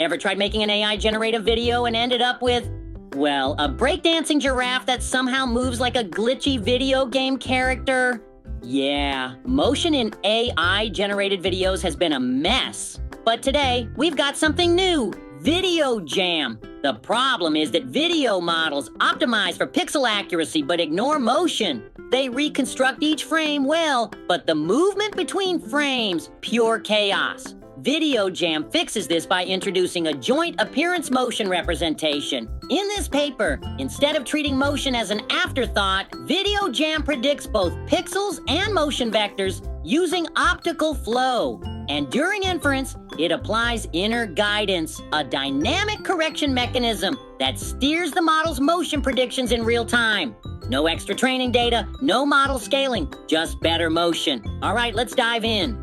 Ever tried making an AI generate a video and ended up with, well, a breakdancing giraffe that somehow moves like a glitchy video game character? Yeah, motion in AI-generated videos has been a mess. But today, we've got something new, VideoJAM. The problem is that video models optimize for pixel accuracy but ignore motion. They reconstruct each frame well, but the movement between frames, pure chaos. VideoJAM fixes this by introducing a joint appearance motion representation. In this paper, instead of treating motion as an afterthought, VideoJAM predicts both pixels and motion vectors using optical flow. And during inference, it applies inner guidance, a dynamic correction mechanism that steers the model's motion predictions in real time. No extra training data, no model scaling, just better motion. All right, let's dive in.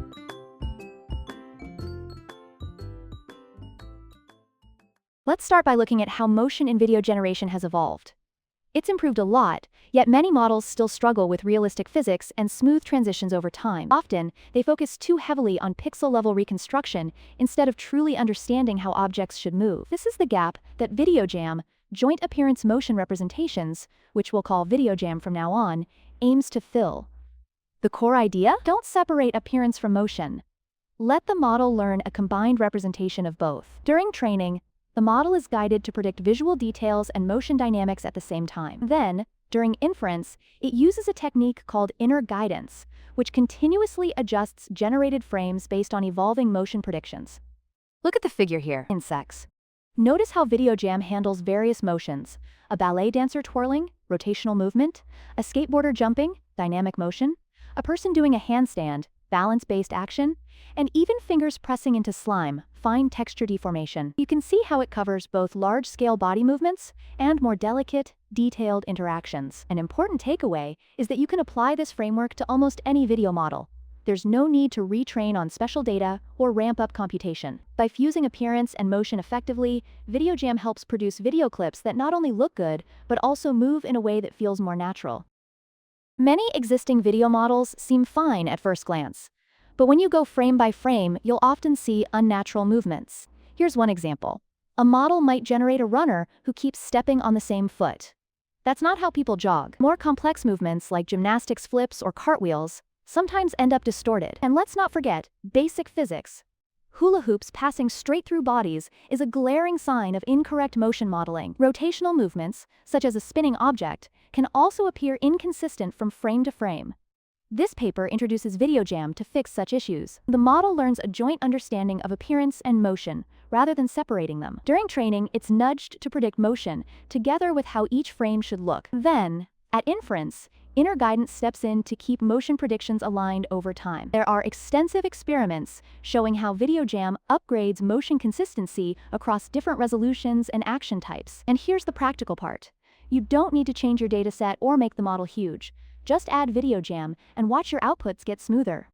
Let's start by looking at how motion in video generation has evolved. It's improved a lot, yet many models still struggle with realistic physics and smooth transitions over time. Often, they focus too heavily on pixel-level reconstruction instead of truly understanding how objects should move. This is the gap that VideoJAM, Joint Appearance Motion Representations, which we'll call VideoJAM from now on, aims to fill. The core idea? Don't separate appearance from motion. Let the model learn a combined representation of both. During training, the model is guided to predict visual details and motion dynamics at the same time. Then, during inference, it uses a technique called inner guidance, which continuously adjusts generated frames based on evolving motion predictions. Look at the figure here, insects. Notice how VideoJAM handles various motions: a ballet dancer twirling, rotational movement, a skateboarder jumping, dynamic motion, a person doing a handstand, balance-based action, and even fingers pressing into slime, fine texture deformation. You can see how it covers both large-scale body movements and more delicate, detailed interactions. An important takeaway is that you can apply this framework to almost any video model. There's no need to retrain on special data or ramp up computation. By fusing appearance and motion effectively, VideoJAM helps produce video clips that not only look good, but also move in a way that feels more natural. Many existing video models seem fine at first glance, but when you go frame by frame, you'll often see unnatural movements. Here's one example. A model might generate a runner who keeps stepping on the same foot. That's not how people jog. More complex movements like gymnastics flips or cartwheels sometimes end up distorted. And let's not forget basic physics. Hula hoops passing straight through bodies is a glaring sign of incorrect motion modeling. Rotational movements, such as a spinning object, can also appear inconsistent from frame to frame. This paper introduces VideoJAM to fix such issues. The model learns a joint understanding of appearance and motion, rather than separating them. During training, it's nudged to predict motion, together with how each frame should look. Then, at inference, inner guidance steps in to keep motion predictions aligned over time. There are extensive experiments showing how VideoJAM upgrades motion consistency across different resolutions and action types. And here's the practical part. You don't need to change your dataset or make the model huge. Just add VideoJAM and watch your outputs get smoother.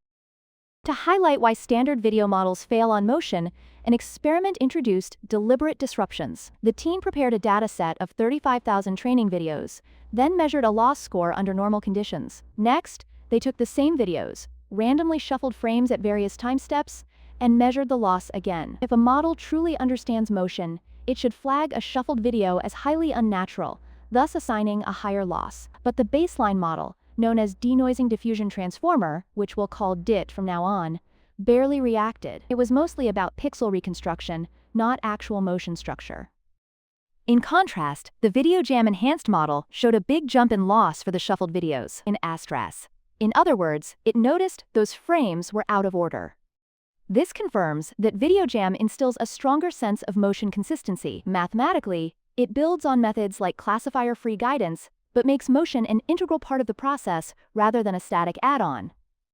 To highlight why standard video models fail on motion, an experiment introduced deliberate disruptions. The team prepared a dataset of 35,000 training videos, then measured a loss score under normal conditions. Next, they took the same videos, randomly shuffled frames at various time steps, and measured the loss again. If a model truly understands motion, it should flag a shuffled video as highly unnatural, thus assigning a higher loss. But the baseline model, known as denoising diffusion transformer, which we'll call DIT from now on, barely reacted. It was mostly about pixel reconstruction, not actual motion structure. In contrast, the VideoJAM enhanced model showed a big jump in loss for the shuffled videos, in ASTRAS. In other words, it noticed those frames were out of order. This confirms that VideoJAM instills a stronger sense of motion consistency. Mathematically, it builds on methods like classifier-free guidance, but makes motion an integral part of the process rather than a static add-on.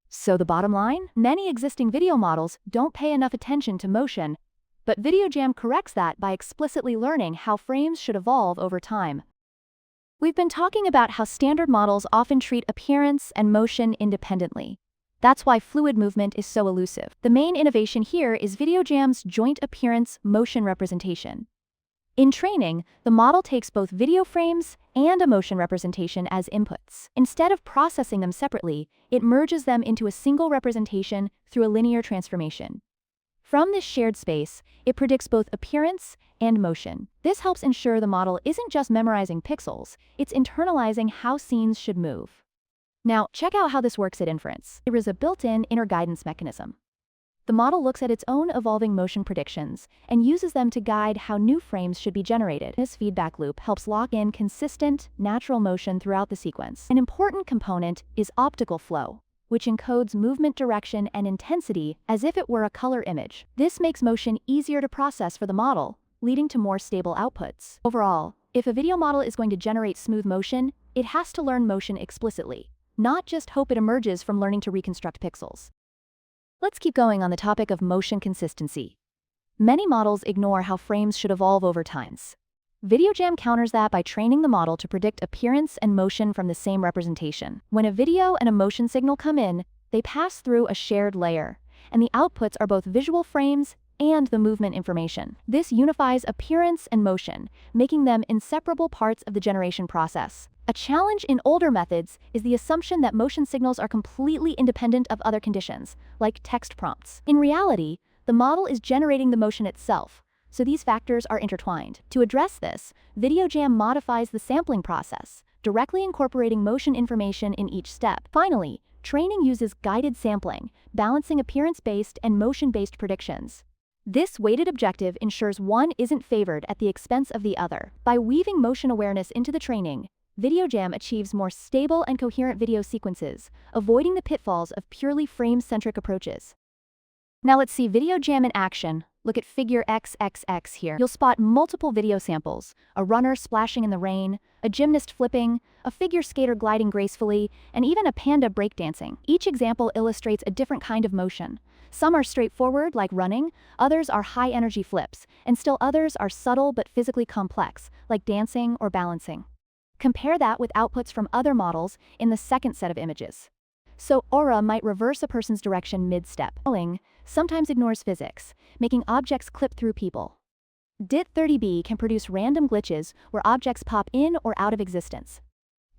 So the bottom line? Many existing video models don't pay enough attention to motion, but VideoJAM corrects that by explicitly learning how frames should evolve over time. We've been talking about how standard models often treat appearance and motion independently. That's why fluid movement is so elusive. The main innovation here is VideoJAM's joint appearance motion representation. In training, the model takes both video frames and a motion representation as inputs. Instead of processing them separately, it merges them into a single representation through a linear transformation. From this shared space, it predicts both appearance and motion. This helps ensure the model isn't just memorizing pixels, it's internalizing how scenes should move. Now, check out how this works at inference. There is a built-in inner guidance mechanism. The model looks at its own evolving motion predictions and uses them to guide how new frames should be generated. This feedback loop helps lock in consistent, natural motion throughout the sequence. An important component is optical flow, which encodes movement direction and intensity as if it were a color image. This makes motion easier to process for the model, leading to more stable outputs. Overall, if a video model is going to generate smooth motion, it has to learn motion explicitly, not just hope it emerges from learning to reconstruct pixels. Let's keep going on the topic of motion consistency. Many models ignore how frames should evolve over time. VideoJAM counters that by training the model to predict appearance and motion from the same representation. When a video and a motion signal come in, they pass through a shared layer, and the outputs are both visual frames and the movement information. This unifies appearance and motion, making them inseparable parts of the generation process. A challenge in older methods is the assumption that motion signals are completely independent of other conditions, like text prompts. In reality, the model is generating the motion itself, so these factors are intertwined. To address this, VideoJAM modifies the sampling process, directly incorporating motion information in each step. Finally, training uses guided sampling, balancing appearance-based and motion-based predictions. This weighted objective ensures one isn't favored at the expense of the other. By weaving motion awareness into the training, VideoJAM achieves more stable and coherent video sequences, avoiding the pitfalls of purely frame-centric approaches. Now let's see VideoJAM in action. Look at figure XXX here. You'll spot multiple video samples: a runner splashing in the rain, a gymnast flipping, a figure skater gliding gracefully, and even a panda breakdancing. Each example illustrates a different kind of motion. Some are straightforward, like running, others are high-energy flips, and still others are subtle but physically complex, like dancing or balancing. Compare that with outputs from other models in the second set of images. So Aura might reverse a person's direction mid-step. Sometimes ignores physics, making objects clip through people. DIT30B can produce random glitches where objects pop in or out of existence.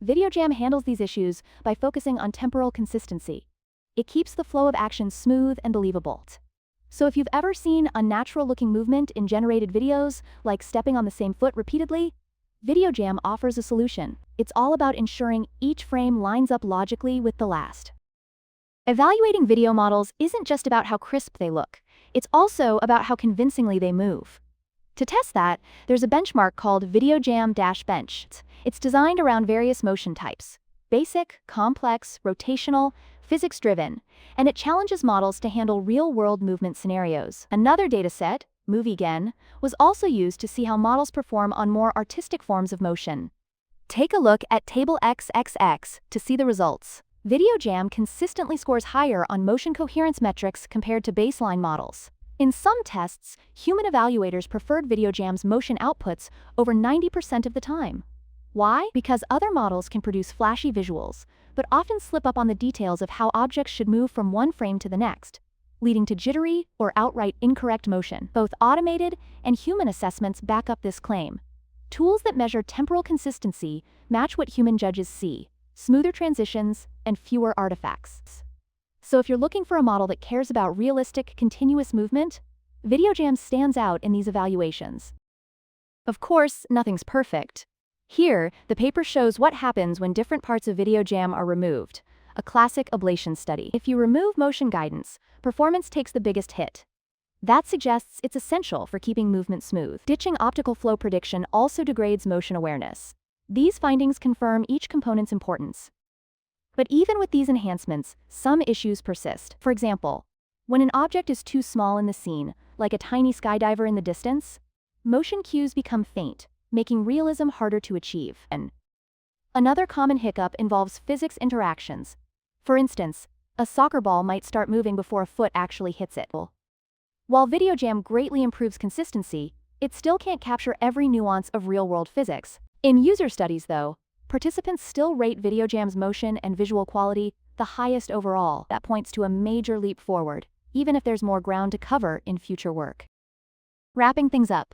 VideoJAM handles these issues by focusing on temporal consistency. It keeps the flow of action smooth and believable. So if you've ever seen unnatural-looking movement in generated videos, like stepping on the same foot repeatedly, VideoJAM offers a solution. It's all about ensuring each frame lines up logically with the last. Evaluating video models isn't just about how crisp they look, it's also about how convincingly they move. To test that, there's a benchmark called VideoJAM-Bench. It's designed around various motion types: basic, complex, rotational, physics-driven, and it challenges models to handle real-world movement scenarios. Another dataset, MovieGen, was also used to see how models perform on more artistic forms of motion. Take a look at table XXX to see the results. VideoJAM consistently scores higher on motion coherence metrics compared to baseline models. In some tests, human evaluators preferred VideoJAM's motion outputs over 90% of the time. Why? Because other models can produce flashy visuals, but often slip up on the details of how objects should move from one frame to the next, leading to jittery or outright incorrect motion. Both automated and human assessments back up this claim. Tools that measure temporal consistency match what human judges see: smoother transitions and fewer artifacts. So if you're looking for a model that cares about realistic, continuous movement, VideoJAM stands out in these evaluations. Of course, nothing's perfect. Here, the paper shows what happens when different parts of VideoJAM are removed, a classic ablation study. If you remove motion guidance, performance takes the biggest hit. That suggests it's essential for keeping movement smooth. Ditching optical flow prediction also degrades motion awareness. These findings confirm each component's importance. But even with these enhancements, some issues persist. For example, when an object is too small in the scene, like a tiny skydiver in the distance, motion cues become faint, making realism harder to achieve. And another common hiccup involves physics interactions. For instance, a soccer ball might start moving before a foot actually hits it. While VideoJAM greatly improves consistency, it still can't capture every nuance of real-world physics. In user studies, though, participants still rate VideoJAM's motion and visual quality the highest overall. That points to a major leap forward, even if there's more ground to cover in future work. Wrapping things up,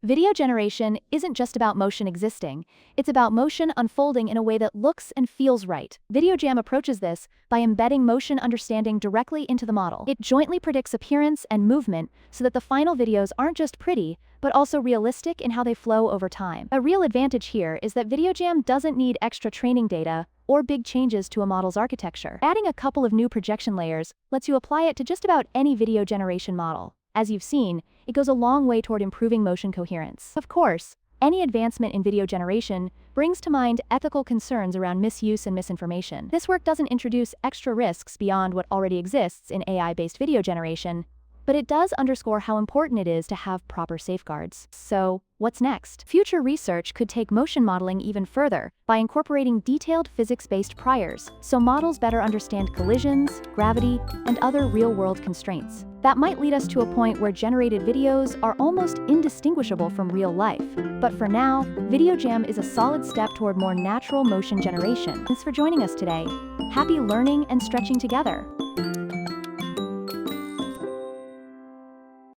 Video generation isn't just about motion existing, it's about motion unfolding in a way that looks and feels right. VideoJAM approaches this by embedding motion understanding directly into the model. It jointly predicts appearance and movement so that the final videos aren't just pretty, but also realistic in how they flow over time. A real advantage here is that VideoJAM doesn't need extra training data or big changes to a model's architecture. Adding a couple of new projection layers lets you apply it to just about any video generation model. As you've seen, it goes a long way toward improving motion coherence. Of course, any advancement in video generation brings to mind ethical concerns around misuse and misinformation. This work doesn't introduce extra risks beyond what already exists in AI-based video generation, but it does underscore how important it is to have proper safeguards. So, what's next? Future research could take motion modeling even further by incorporating detailed physics-based priors, so models better understand collisions, gravity, and other real-world constraints. That might lead us to a point where generated videos are almost indistinguishable from real life. But for now, VideoJAM is a solid step toward more natural motion generation. Thanks for joining us today. Happy learning and stretching together.